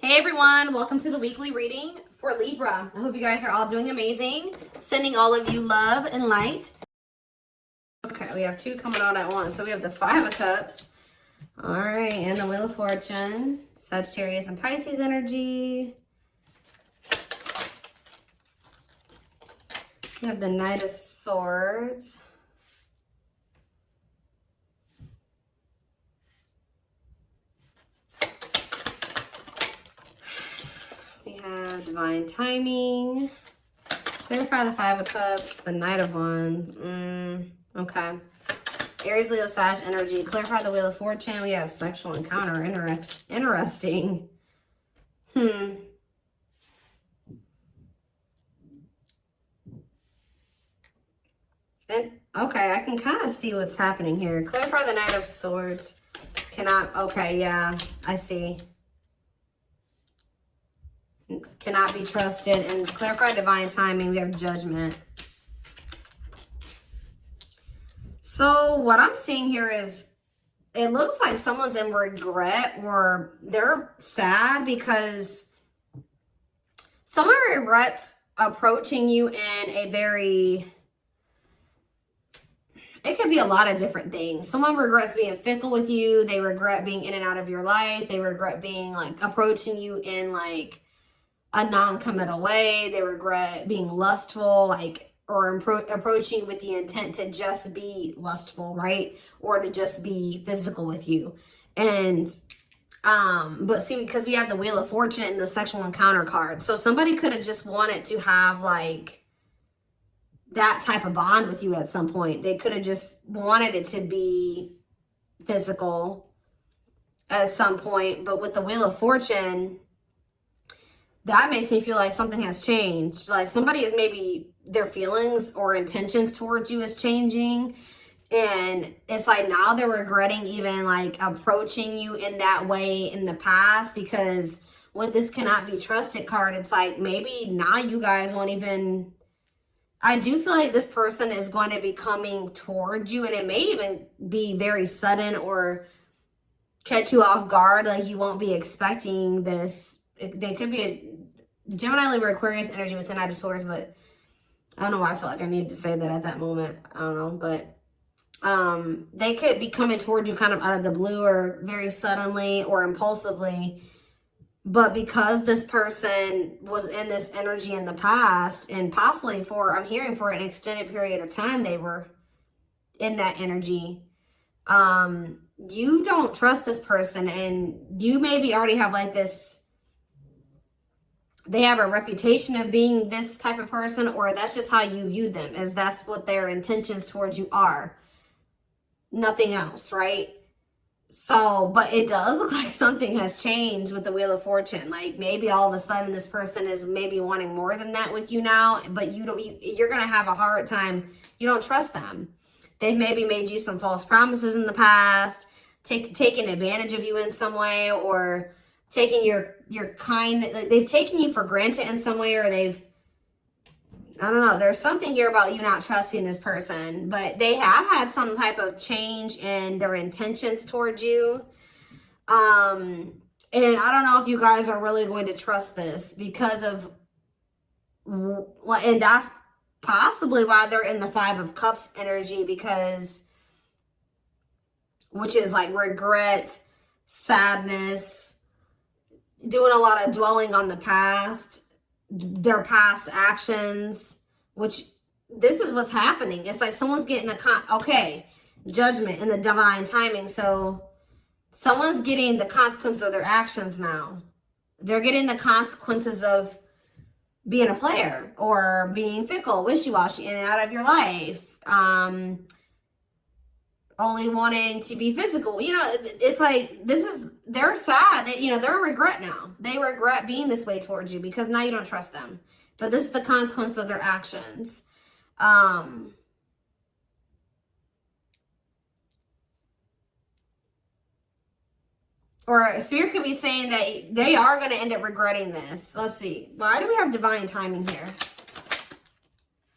Hey everyone, welcome to the weekly reading for Libra. I hope you guys are all doing amazing. Sending all of you love and light. Okay, we have two coming on at once. So we have the Five of Cups. All right, and the Wheel of Fortune. Sagittarius and Pisces energy. We have the Knight of Swords. We have Divine Timing. Clarify the Five of Cups, the Knight of Wands. Okay. Aries, Leo, Sag energy. Clarify the Wheel of Fortune. We have sexual encounter. Interesting. And okay, I can kind of see what's happening here. Clarify the Knight of Swords. Cannot. Okay, yeah, I see. Cannot be trusted. And clarify divine timing. We have Judgment. So what I'm seeing here is it looks like someone's in regret or they're sad because someone regrets approaching you in a very, it could be a lot of different things. Someone regrets being fickle with you. They regret being in and out of your life. They regret being like approaching you in like a non-committal way. They regret being lustful, like, or approaching you with the intent to just be lustful, right? Or to just be physical with you. And, but see, because we have the Wheel of Fortune and the sexual encounter card. So somebody could have just wanted to have like that type of bond with you at some point. They could have just wanted it to be physical at some point. But with the Wheel of Fortune, that makes me feel like something has changed. Like somebody is maybe their feelings or intentions towards you is changing. And it's like now they're regretting even like approaching you in that way in the past, because with this cannot be trusted card, it's like maybe now you guys won't even, I do feel like this person is going to be coming towards you, and it may even be very sudden or catch you off guard. Like you won't be expecting this. They could be a Gemini, Libra, Aquarius energy with the Knight of Swords, but I don't know why I feel like I needed to say that at that moment. I don't know, but they could be coming towards you kind of out of the blue or very suddenly or impulsively. But because this person was in this energy in the past, and possibly for, I'm hearing for an extended period of time, they were in that energy. You don't trust this person, and you maybe already have like this, they have a reputation of being this type of person, or that's just how you view them, as that's what their intentions towards you are. Nothing else, right? So, but it does look like something has changed with the Wheel of Fortune. Like maybe all of a sudden this person is maybe wanting more than that with you now, but you're going to have a hard time. You don't trust them. They've maybe made you some false promises in the past, taken advantage of you in some way, or taking your kind, like they've taken you for granted in some way, or they've, I don't know, there's something here about you not trusting this person, but they have had some type of change in their intentions towards you. And I don't know if you guys are really going to trust this because of, and that's possibly why they're in the Five of Cups energy, because, which is like regret, sadness, doing a lot of dwelling on the past, their past actions, which this is what's happening. It's like someone's getting Judgment and the divine timing. So someone's getting the consequence of their actions now. They're getting the consequences of being a player or being fickle, wishy-washy, in and out of your life. Only wanting to be physical. You know, it's like, they're sad that, you know, they're regret now. They regret being this way towards you because now you don't trust them. But this is the consequence of their actions. Or Spirit could be saying that they are going to end up regretting this. Let's see. Why do we have divine timing here?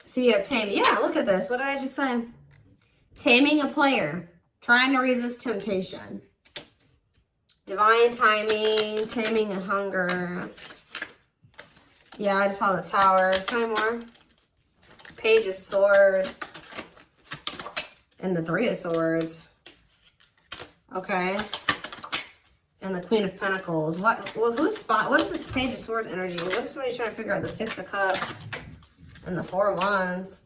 So you have taming. Yeah, look at this. What did I just say? Taming a player. Trying to resist temptation. Divine timing, taming and hunger. Yeah, I just saw the Tower. Tell me more. Page of Swords. And the Three of Swords. Okay. And the Queen of Pentacles. What is this Page of Swords energy? What is somebody trying to figure out? The Six of Cups. And the Four of Wands.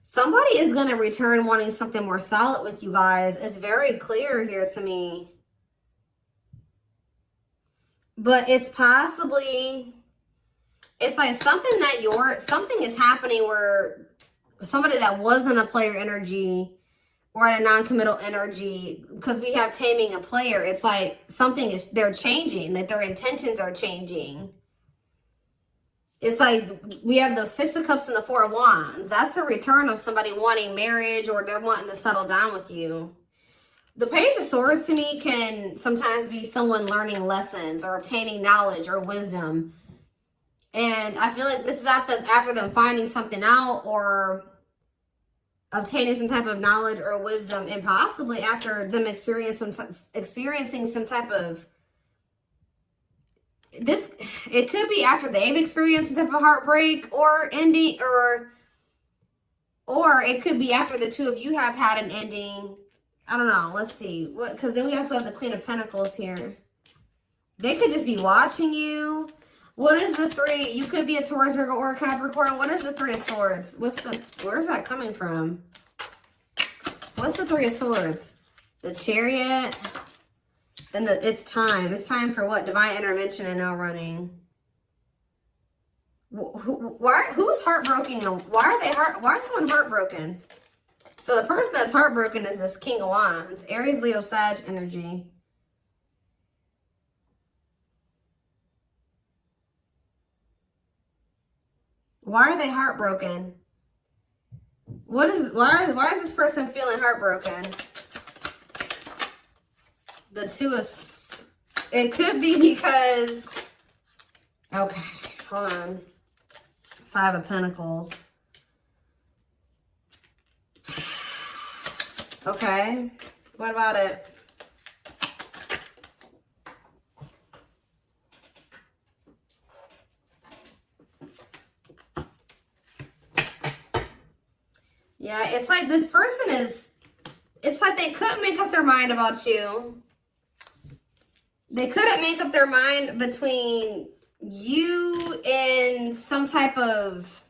Somebody is going to return wanting something more solid with you guys. It's very clear here to me. But it's possibly, it's like something is happening where somebody that wasn't a player energy or at a non-committal energy, because we have taming a player, it's like they're changing, that their intentions are changing. It's like we have the Six of Cups and the Four of Wands. That's the return of somebody wanting marriage, or they're wanting to settle down with you. The Page of Swords to me can sometimes be someone learning lessons or obtaining knowledge or wisdom. And I feel like this is after them finding something out or obtaining some type of knowledge or wisdom, and possibly after them experiencing some type of it could be after they've experienced some type of heartbreak or ending, or it could be after the two of you have had an ending. I don't know. Let's see. What? Because then we also have the Queen of Pentacles here. They could just be watching you. What is the three? You could be a Taurus, Virgo, or a Capricorn. What is the Three of Swords? Where's that coming from? What's the Three of Swords? The Chariot. Then it's time. It's time for what? Divine intervention and no running. Who's heartbroken? Why is someone heartbroken? So the person that's heartbroken is this King of Wands. Aries, Leo, Sag energy. Why are they heartbroken? Why is this person feeling heartbroken? The Two of... It could be because... Okay, hold on. Five of Pentacles. Okay, what about it? Yeah, it's like this person is... It's like they couldn't make up their mind about you. They couldn't make up their mind between you and some type of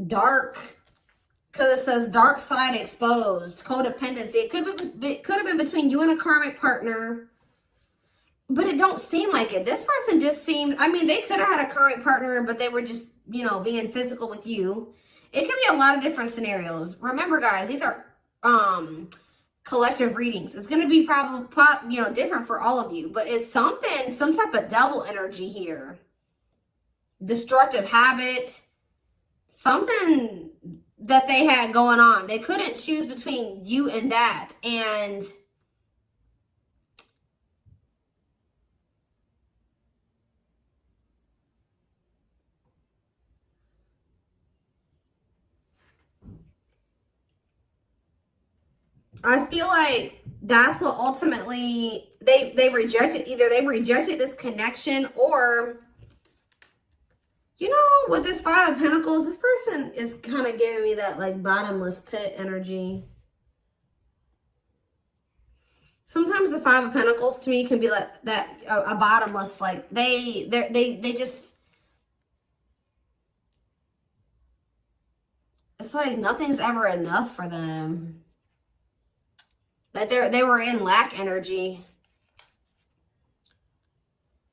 dark, because it says dark side exposed, codependency. It could have been between you and a karmic partner, but it don't seem like it. This person just seemed, I mean, they could have had a karmic partner, but they were just, you know, being physical with you. It could be a lot of different scenarios. Remember, guys, these are collective readings. It's going to be probably, you know, different for all of you, but it's some type of devil energy here. Destructive habit, something that they had going on. They couldn't choose between you and that. And I feel like that's what ultimately they rejected. Either they rejected this connection, or, you know, with this Five of Pentacles, this person is kind of giving me that like bottomless pit energy. Sometimes the Five of Pentacles to me can be like that, a bottomless, like they just, it's like nothing's ever enough for them. Like they were in lack energy.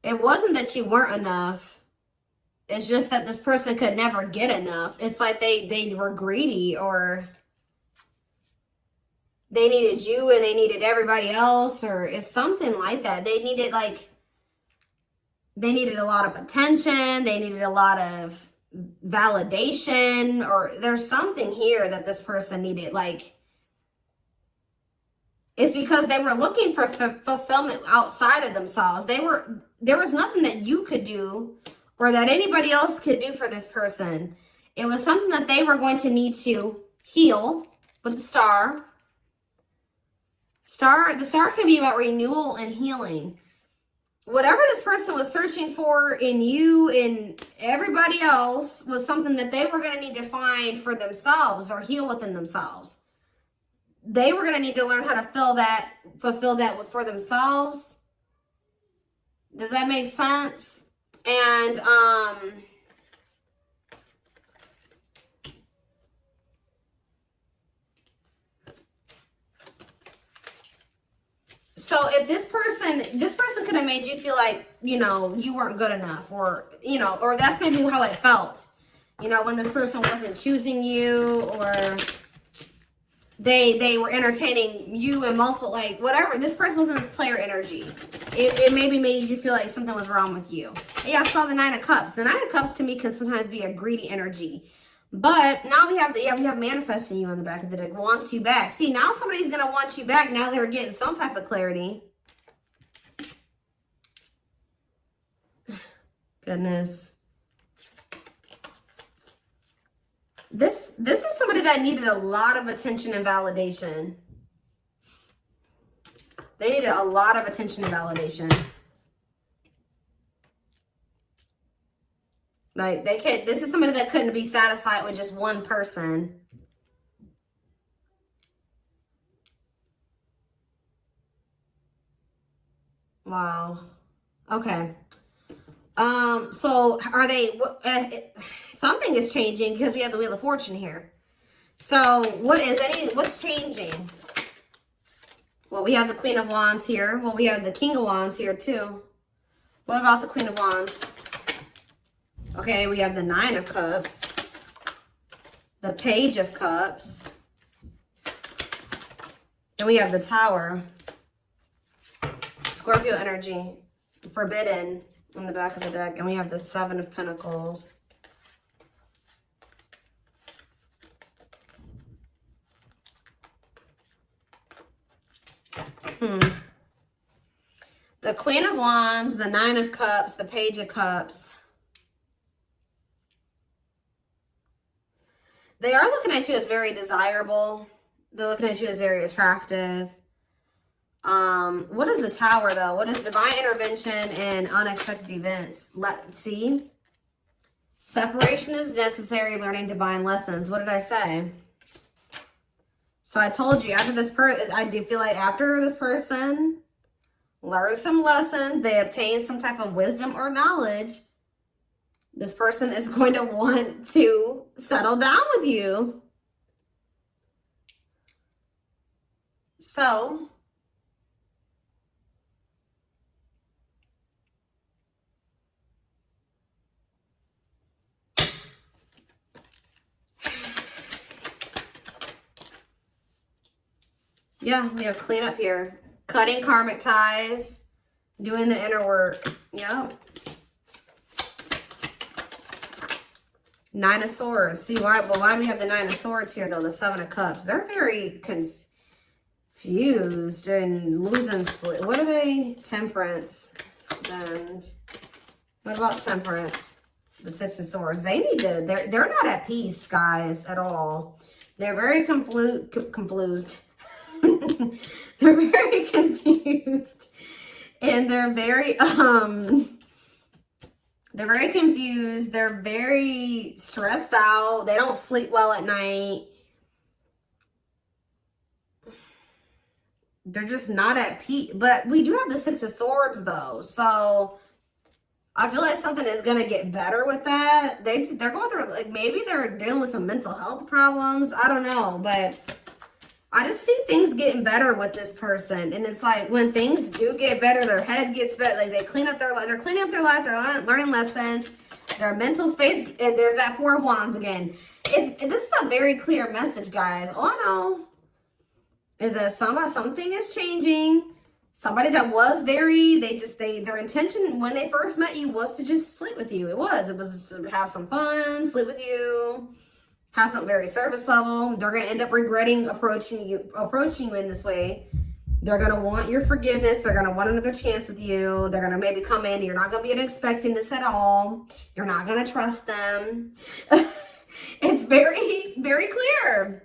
It wasn't that you weren't enough. It's just that this person could never get enough. It's like they were greedy, or they needed you and they needed everybody else, or it's something like that. They needed a lot of attention. They needed a lot of validation, or there's something here that this person needed. Like, it's because they were looking for fulfillment outside of themselves. There was nothing that you could do or that anybody else could do for this person. It was something that they were going to need to heal with the star. The star can be about renewal and healing. Whatever this person was searching for in you and everybody else was something that they were going to need to find for themselves or heal within themselves. They were going to need to learn how to fulfill that for themselves. Does that make sense? And, so if this person could have made you feel like, you know, you weren't good enough, or, you know, or that's maybe how it felt, you know, when this person wasn't choosing you, or they were entertaining you in multiple, like, whatever. This person was in this player energy. It maybe made you feel like something was wrong with you. Yeah, I saw the Nine of Cups. The Nine of Cups to me can sometimes be a greedy energy. But now we have manifesting you on the back of the deck. Wants you back. See, now somebody's going to want you back. Now they're getting some type of clarity. Goodness. This is somebody that needed a lot of attention and validation. They needed a lot of attention and validation. Like, this is somebody that couldn't be satisfied with just one person. Wow. Okay. So are they, something is changing because we have the Wheel of Fortune here. So what's changing? Well, we have the Queen of Wands here. Well, we have the King of Wands here too. What about the Queen of Wands? Okay, we have the Nine of Cups, the Page of Cups, and we have the Tower. Scorpio energy, forbidden on the back of the deck, and we have the Seven of Pentacles. The Queen of Wands, the Nine of Cups, the Page of Cups. They are looking at you as very desirable. They're looking at you as very attractive. What is the Tower, though? What is divine intervention and unexpected events? Let's see. Separation is necessary, learning divine lessons. What did I say? So I told you, after this person, I do feel like after this person learned some lessons, they obtained some type of wisdom or knowledge, this person is going to want to settle down with you. So, yeah, we have cleanup here. Cutting karmic ties, doing the inner work. Yep. Nine of Swords. See, why do we have the Nine of Swords here, though? The Seven of Cups. They're very confused and losing sleep. What are they? Temperance. And what about Temperance? The Six of Swords. They need to, they're not at peace, guys, at all. They're very confused. They're very confused. And they're very confused. They're very stressed out. They don't sleep well at night. They're just not at peace. But we do have the Six of Swords, though. So I feel like something is going to get better with that. They're going through, like, maybe they're dealing with some mental health problems. I don't know. But I just see things getting better with this person. And it's like when things do get better, their head gets better. Like, they're cleaning up their life. They're learning lessons. Their mental space. And there's that Four of Wands again. This is a very clear message, guys. All I know is that something is changing. Somebody that was their intention when they first met you was to just sleep with you. It was to have some fun, sleep with you, have something very surface level. They're going to end up regretting approaching you in this way. They're going to want your forgiveness. They're going to want another chance with you. They're going to maybe come in. You're not going to be expecting this at all. You're not going to trust them. It's very, very clear.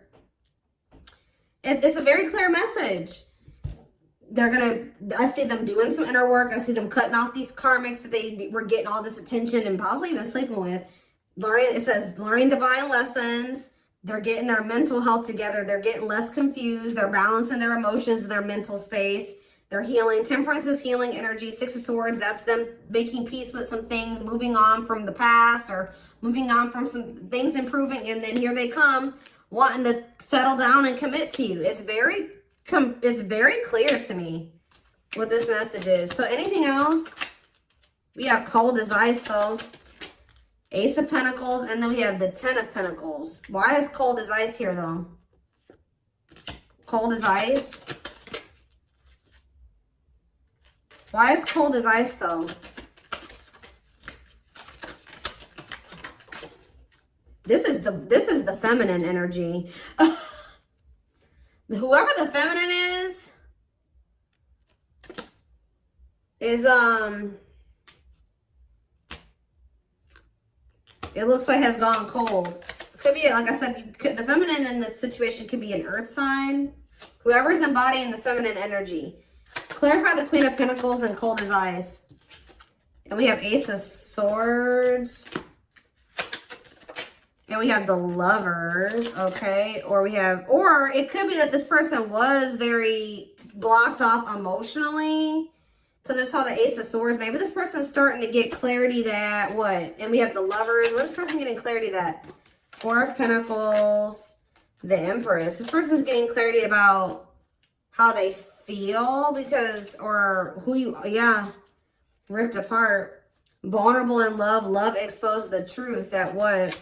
It's a very clear message. I see them doing some inner work. I see them cutting off these karmics that they were getting all this attention and possibly even sleeping with. It says learning divine lessons. They're getting their mental health together. They're getting less confused. They're balancing their emotions in their mental space. They're healing. Temperance is healing energy. Six of Swords, that's them making peace with some things, moving on from the past or moving on from some things improving. And then here they come wanting to settle down and commit to you. It's very clear to me what this message is. So anything else? We have cold as ice though. Ace of Pentacles, and then we have the Ten of Pentacles. Why is cold as ice here, though? Cold as ice? Why is cold as ice, though? This is the feminine energy. Whoever the feminine is it looks like has gone cold. Could be, like I said, the feminine in this situation could be an earth sign. Whoever's embodying the feminine energy. Clarify the Queen of Pentacles and cold as ice. And we have Ace of Swords. And we have the Lovers, okay? Or it could be that this person was very blocked off emotionally. Because I saw the Ace of Swords. Maybe this person's starting to get clarity that, what? And we have the Lovers. What is this person getting clarity that? Four of Pentacles. The Empress. This person's getting clarity about how they feel because, or who you, yeah. Ripped apart. Vulnerable in love. Love exposed the truth. That what?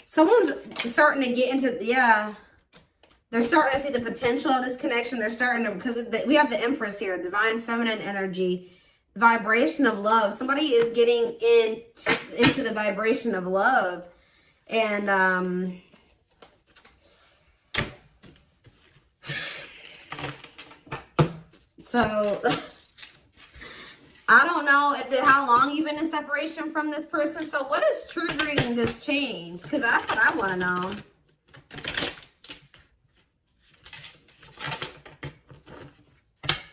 Someone's starting to get into, yeah. They're starting to see the potential of this connection. They're starting to, because we have the Empress here, divine feminine energy, vibration of love. Somebody is getting into the vibration of love. And, so, I don't know how long you've been in separation from this person. So what is triggering this change? Because that's what I want to know.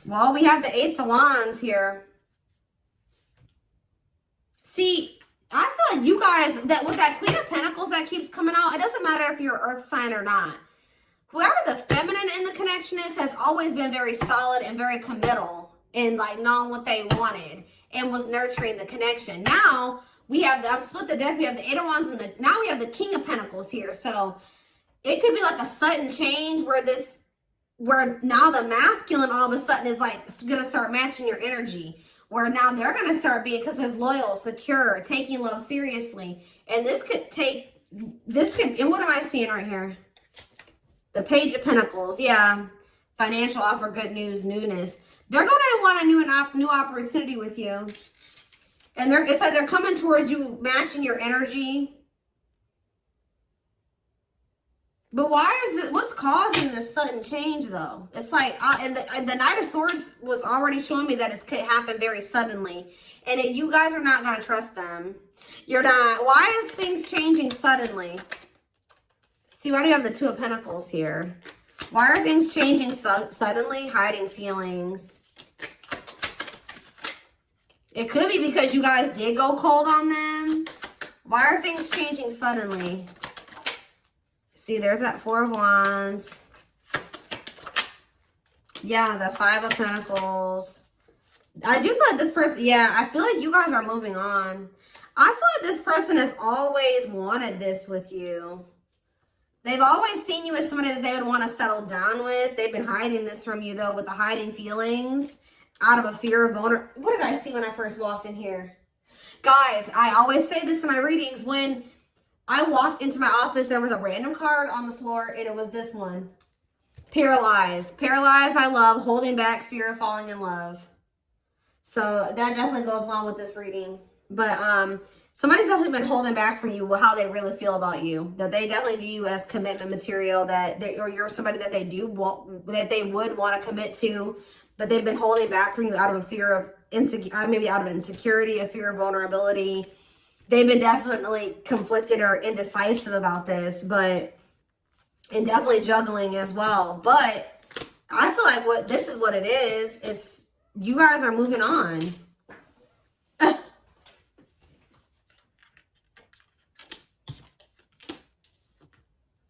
Well, we have the Ace of Wands here. See, I feel like you guys, that with that Queen of Pentacles that keeps coming out, it doesn't matter if you're an earth sign or not. Whoever the feminine in the connection is has always been very solid and very committal and like knowing what they wanted and was nurturing the connection. Now we have, I've split the deck, we have the Eight of Wands and now we have the King of Pentacles here. So it could be like a sudden change where now the masculine all of a sudden is like going to start matching your energy. Where now they're going to start being, because it's loyal, secure, taking love seriously. And and what am I seeing right here? The Page of Pentacles, yeah. Financial offer, good news, newness. They're going to want a new opportunity with you. And it's like they're coming towards you, matching your energy. But why is this, what's causing this sudden change though? It's like, and the Knight of Swords was already showing me that it could happen very suddenly. And you guys are not going to trust them. You're not. Why is things changing suddenly? See, why do you have the Two of Pentacles here? Why are things changing suddenly? Hiding feelings. It could be because you guys did go cold on them. Why are things changing suddenly? See, there's that Four of Wands. Yeah, the Five of Pentacles. I do feel like this person, yeah, I feel like you guys are moving on. I feel like this person has always wanted this with you. They've always seen you as somebody that they would want to settle down with. They've been hiding this from you, though, with the hiding feelings out of a fear of vulnerability. What did I see when I first walked in here? Guys, I always say this in my readings. When I walked into my office, there was a random card on the floor, and it was this one. Paralyzed. Paralyzed by love, holding back fear of falling in love. So that definitely goes along with this reading. But Somebody's definitely been holding back from you how they really feel about you. That they definitely view you as commitment material. Or you're somebody that they do want, that they would want to commit to, but they've been holding back from you out of a fear of maybe out of insecurity, a fear of vulnerability. They've been definitely conflicted or indecisive about this, and definitely juggling as well. But I feel like this is what it is. It's you guys are moving on.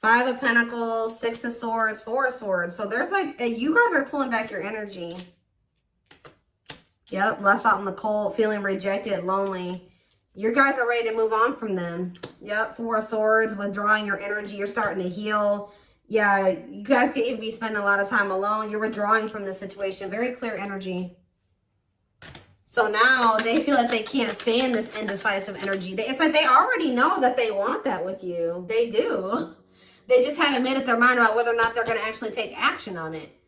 Five of Pentacles, Six of Swords, Four of Swords. So there's like, you guys are pulling back your energy. Yep, left out in the cold, feeling rejected, lonely. You guys are ready to move on from them. Yep, Four of Swords, withdrawing your energy. You're starting to heal. Yeah, you guys could even be spending a lot of time alone. You're withdrawing from the situation. Very clear energy. So now they feel like they can't stand this indecisive energy. It's like they already know that they want that with you. They do. They just haven't made up their mind about whether or not they're going to actually take action on it.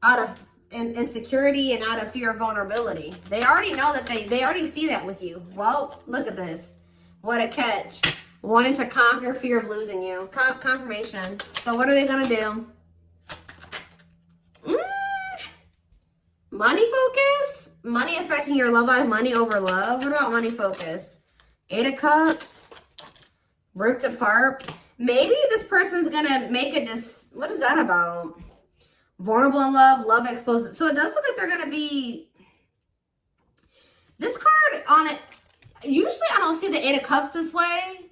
Out of insecurity and out of fear of vulnerability. They already know that they already see that with you. Well, look at this. What a catch. Wanting to conquer fear of losing you. Confirmation. So what are they going to do? Money focus? Money affecting your love life. Money over love. What about money focus? Eight of Cups. Ripped apart. Maybe this person's going to make what is that about? Vulnerable in love, love exposed. So it does look like they're going to be, this card on it, usually I don't see the Eight of Cups this way.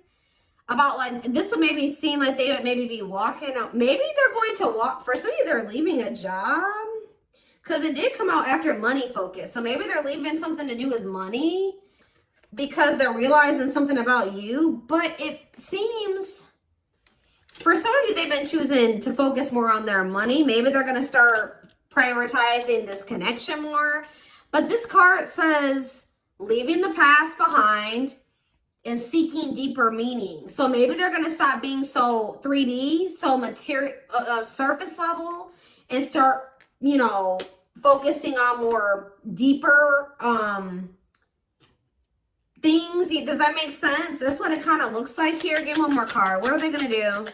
About like, this would maybe seem like they would maybe be walking out. Maybe they're going to walk, for some of you, they're leaving a job. Because it did come out after money focus. So maybe they're leaving something to do with money. Because they're realizing something about you. But it seems, for some of you, they've been choosing to focus more on their money. Maybe they're going to start prioritizing this connection more. But this card says, leaving the past behind and seeking deeper meaning. So maybe they're going to stop being so 3D, so material, surface level, and start, you know, focusing on more deeper things. Does that make sense? That's what it kind of looks like here. Give one more card. What are they going to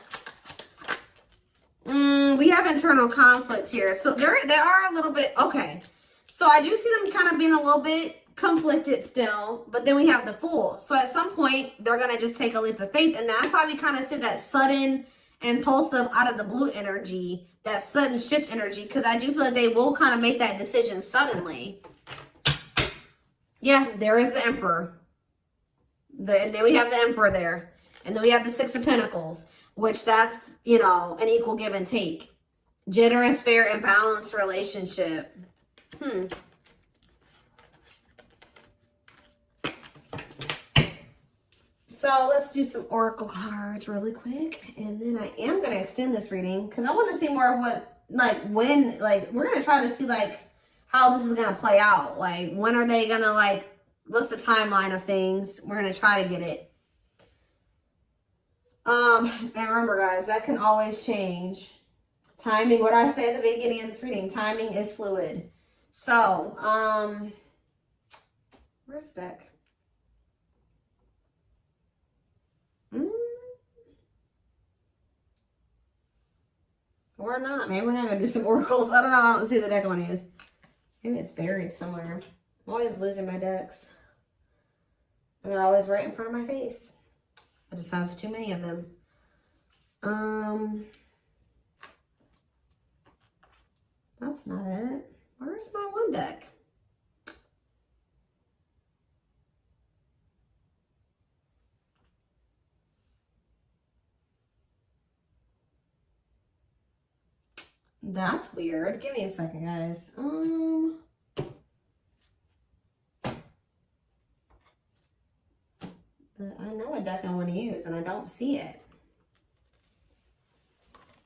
do? We have internal conflict here. So they are a little bit, okay. So I do see them kind of being a little bit conflicted still, but then we have the Fool. So at some point, they're going to just take a leap of faith. And that's why we kind of see that sudden, impulsive, out of the blue energy, that sudden shift energy, because I do feel like they will kind of make that decision suddenly. Yeah, there is the Emperor. And then we have the Emperor there. And then we have the Six of Pentacles, which that's, you know, an equal give and take. Generous, fair, and balanced relationship. So let's do some oracle cards really quick. And then I am going to extend this reading because I want to see more of what, like, when, like, we're going to try to see, like, how this is going to play out. Like, when are they going to, like, what's the timeline of things? We're going to try to get it. And remember, guys, that can always change. Timing, what I say at the beginning of this reading, timing is fluid. So, where's the deck? Or not. Maybe we're not going to do some oracles. I don't know. I don't see the deck I want to use. Maybe it's buried somewhere. I'm always losing my decks. And they're always right in front of my face. I just have too many of them. That's not it. Where's my one deck? That's weird. Give me a second, guys. I know a deck I want to use, and I don't see it.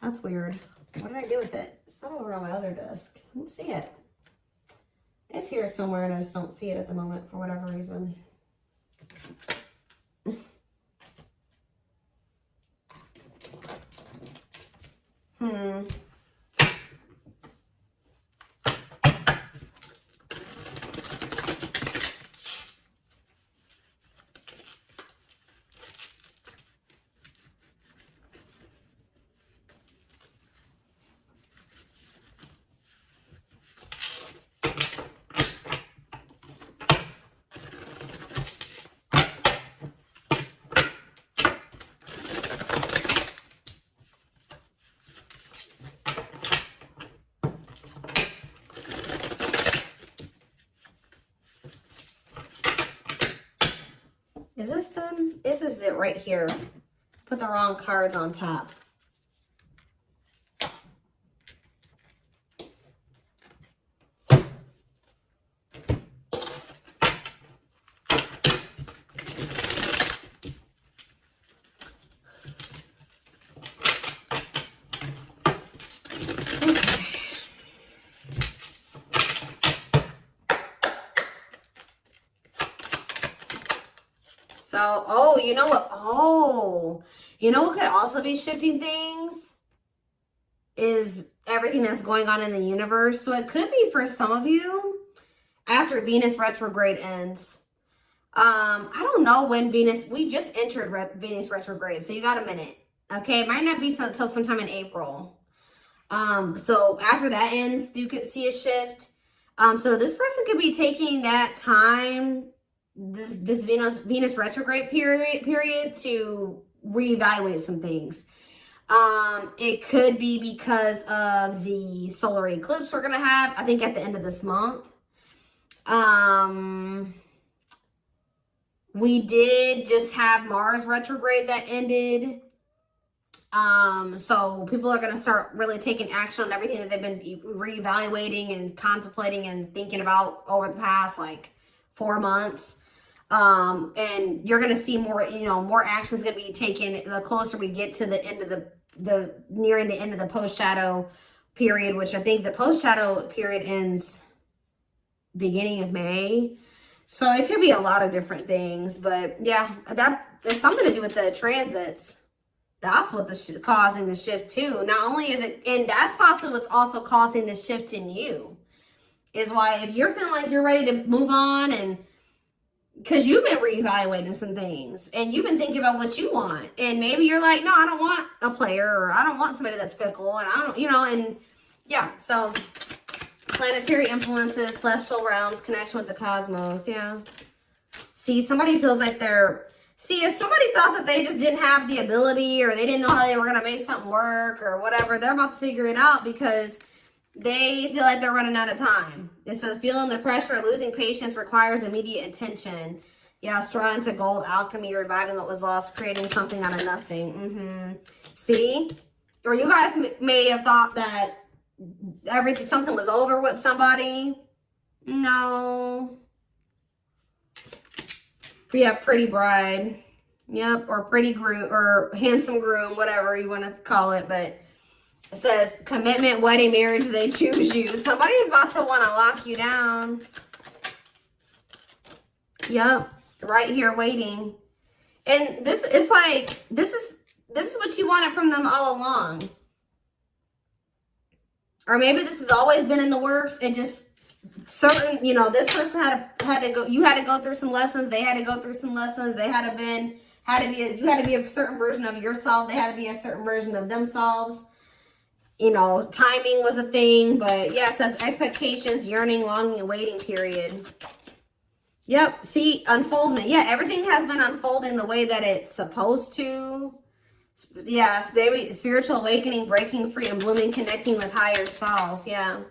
That's weird. What did I do with it? It's not over on my other desk. I don't see it. It's here somewhere, and I just don't see it at the moment for whatever reason. Is this them? This is it right here. Put the wrong cards on top. So, oh, you know what? Oh, you know what could also be shifting things is everything that's going on in the universe. So it could be for some of you after Venus retrograde ends. I don't know when Venus, we just entered Venus retrograde. So you got a minute. Okay. It might not be until sometime in April. So after that ends, you could see a shift. So this person could be taking that time, this Venus retrograde period to reevaluate some things. It could be because of the solar eclipse we're gonna have, I think at the end of this month. We did just have Mars retrograde that ended. So people are going to start really taking action on everything that they've been reevaluating and contemplating and thinking about over the past like 4 months. And you're going to see more, you know, more actions going to be taken the closer we get to the end of the nearing the end of the post shadow period, which I think the post shadow period ends beginning of May. So it could be a lot of different things, but yeah, that has something to do with the transits. That's what causing the shift too. Not only is it, and that's possibly what's also causing the shift in you, is why if you're feeling like you're ready to move on, and because you've been reevaluating some things and you've been thinking about what you want, and maybe you're like, no, I don't want a player, or I don't want somebody that's fickle, and I don't, you know, and yeah, so planetary influences, celestial realms, connection with the cosmos, yeah. See, somebody feels like they're, see, if somebody thought that they just didn't have the ability, or they didn't know how they were going to make something work or whatever, they're about to figure it out because they feel like they're running out of time. It says, feeling the pressure of losing patience requires immediate attention. Yeah, straw into gold, alchemy, reviving what was lost, creating something out of nothing. See? Or you guys may have thought that something was over with somebody. No. We have pretty bride. Yep, or pretty groom, or handsome groom, whatever you want to call it. But it says commitment, wedding, marriage, they choose you. Somebody's about to want to lock you down. Yep, right here waiting. And this is like, this is what you wanted from them all along. Or maybe this has always been in the works. It just certain, you know, this person had to go, you had to go through some lessons, they had to go through some lessons, you had to be a certain version of yourself, they had to be a certain version of themselves. You know, timing was a thing, but yeah, it says expectations, yearning, longing, and waiting period. Yep, see, unfoldment. Yeah, everything has been unfolding the way that it's supposed to. Yeah, baby, spiritual awakening, breaking free, and blooming, connecting with higher self. Yeah.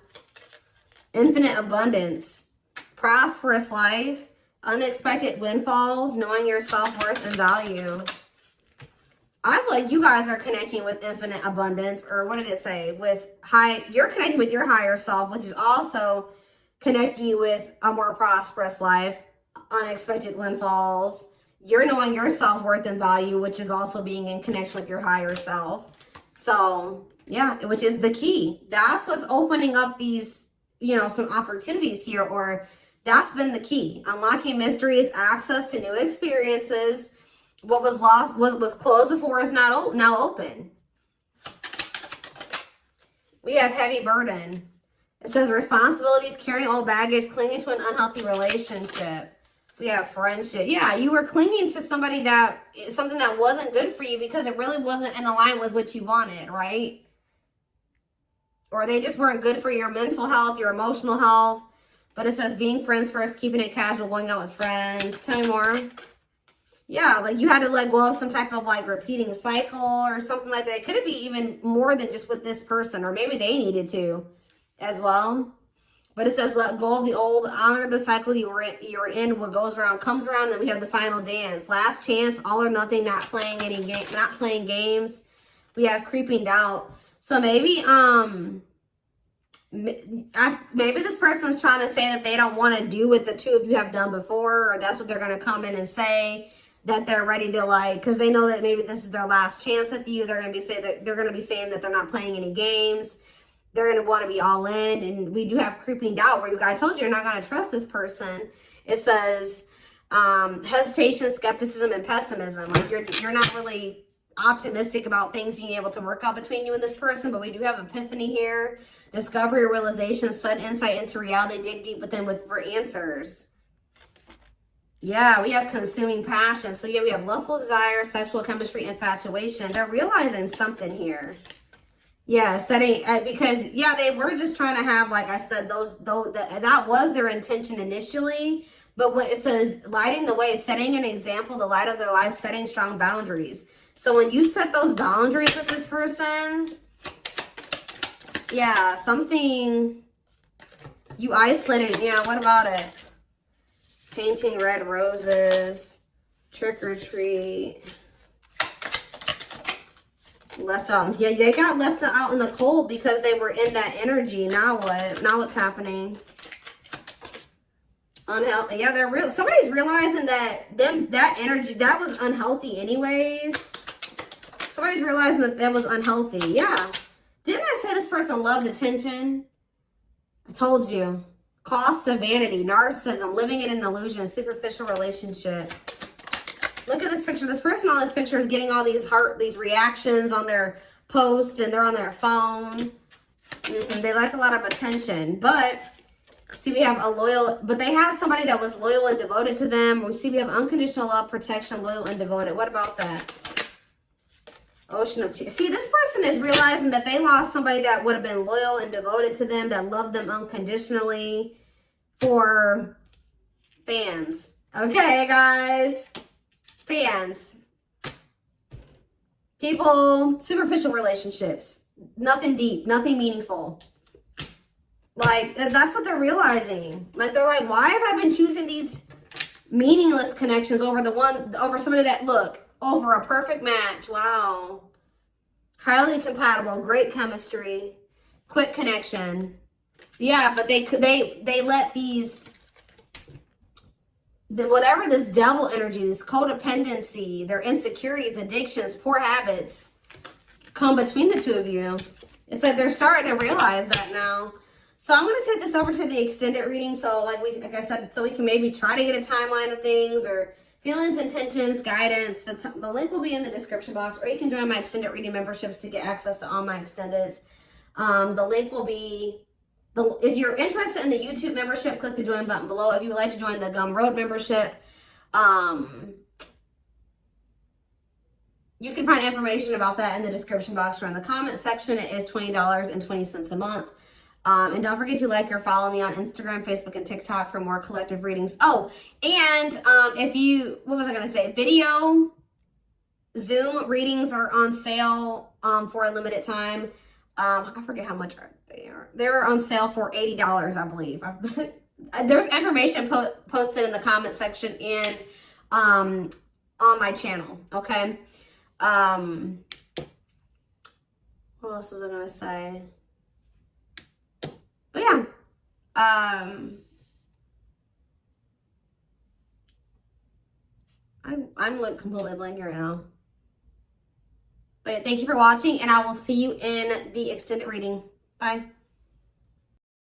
Infinite abundance, prosperous life, unexpected windfalls, knowing your self-worth and value. I feel like you guys are connecting with infinite abundance, or what did it say? You're connecting with your higher self, which is also connecting you with a more prosperous life, unexpected windfalls. You're knowing your self-worth and value, which is also being in connection with your higher self. So, yeah, which is the key. That's what's opening up these, you know, some opportunities here, or that's been the key. Unlocking mysteries, access to new experiences. What was lost, what was closed before is now open. We have heavy burden. It says responsibilities, carrying old baggage, clinging to an unhealthy relationship. We have friendship. Yeah, you were clinging to something that wasn't good for you because it really wasn't in alignment with what you wanted, right? Or they just weren't good for your mental health, your emotional health. But it says being friends first, keeping it casual, going out with friends. Tell me more. Yeah, like you had to let go of some type of like repeating cycle or something like that. Could it be even more than just with this person? Or maybe they needed to as well. But it says, let go of the old, honor the cycle you're in. What goes around comes around. Then we have the final dance. Last chance, all or nothing, not playing any game, not playing games. We have creeping doubt. So maybe, maybe this person's trying to say that they don't want to do what the two of you have done before, or that's what they're going to come in and say, that they're ready to, like, because they know that maybe this is their last chance with you. They're going to be saying that they're not playing any games. They're going to want to be all in. And we do have creeping doubt, where I told you you're not going to trust this person. It says hesitation, skepticism, and pessimism. Like you're not really optimistic about things being able to work out between you and this person. But we do have epiphany here, discovery, realization, sudden insight into reality, dig deep within for answers. Yeah, we have consuming passion. So yeah, we have lustful desire, sexual chemistry, infatuation. They're realizing something here. Yeah, setting, because yeah, they were just trying to have, like I said, that was their intention initially. But when it says lighting the way, setting an example, the light of their life, setting strong boundaries. So when you set those boundaries with this person, yeah, something you isolated. Yeah, what about it? Painting red roses, trick or treat. Left out. Yeah, they got left out in the cold because they were in that energy. Now what? Now what's happening? Unhealthy. Yeah, somebody's realizing that that energy, that was unhealthy anyways. Somebody's realizing that was unhealthy. Yeah. Didn't I say this person loved attention? I told you. Cost of vanity, narcissism, living in an illusion, superficial relationship. Look at this picture. This person on this picture is getting all these reactions on their post, and they're on their phone. They like a lot of attention. But see, we have but they had somebody that was loyal and devoted to them. We see we have unconditional love, protection, loyal and devoted. What about that? Ocean of tears. See, this person is realizing that they lost somebody that would have been loyal and devoted to them, that loved them unconditionally, for fans. Okay, guys. Fans. People, superficial relationships. Nothing deep, nothing meaningful. Like, that's what they're realizing. Like, they're like, why have I been choosing these meaningless connections over somebody that, look, over a perfect match? Wow. Highly compatible, great chemistry, quick connection. Yeah, but they let whatever this devil energy, this codependency, their insecurities, addictions, poor habits come between the two of you. It's like they're starting to realize that now. So I'm going to take this over to the extended reading. So like I said, so we can maybe try to get a timeline of things, or feelings, intentions, guidance. The link will be in the description box, or you can join my extended reading memberships to get access to all my extendeds. The link will be, if you're interested in the YouTube membership, click the join button below. If you would like to join the Gumroad membership, you can find information about that in the description box or in the comment section. It is $20.20 a month. And don't forget to like or follow me on Instagram, Facebook, and TikTok for more collective readings. Oh, and what was I going to say? Video Zoom readings are on sale for a limited time. I forget how much they are. They're on sale for $80, I believe. There's information posted in the comment section and on my channel, okay? What else was I going to say? But yeah, I'm like completely blank right now. But thank you for watching, and I will see you in the extended reading. Bye.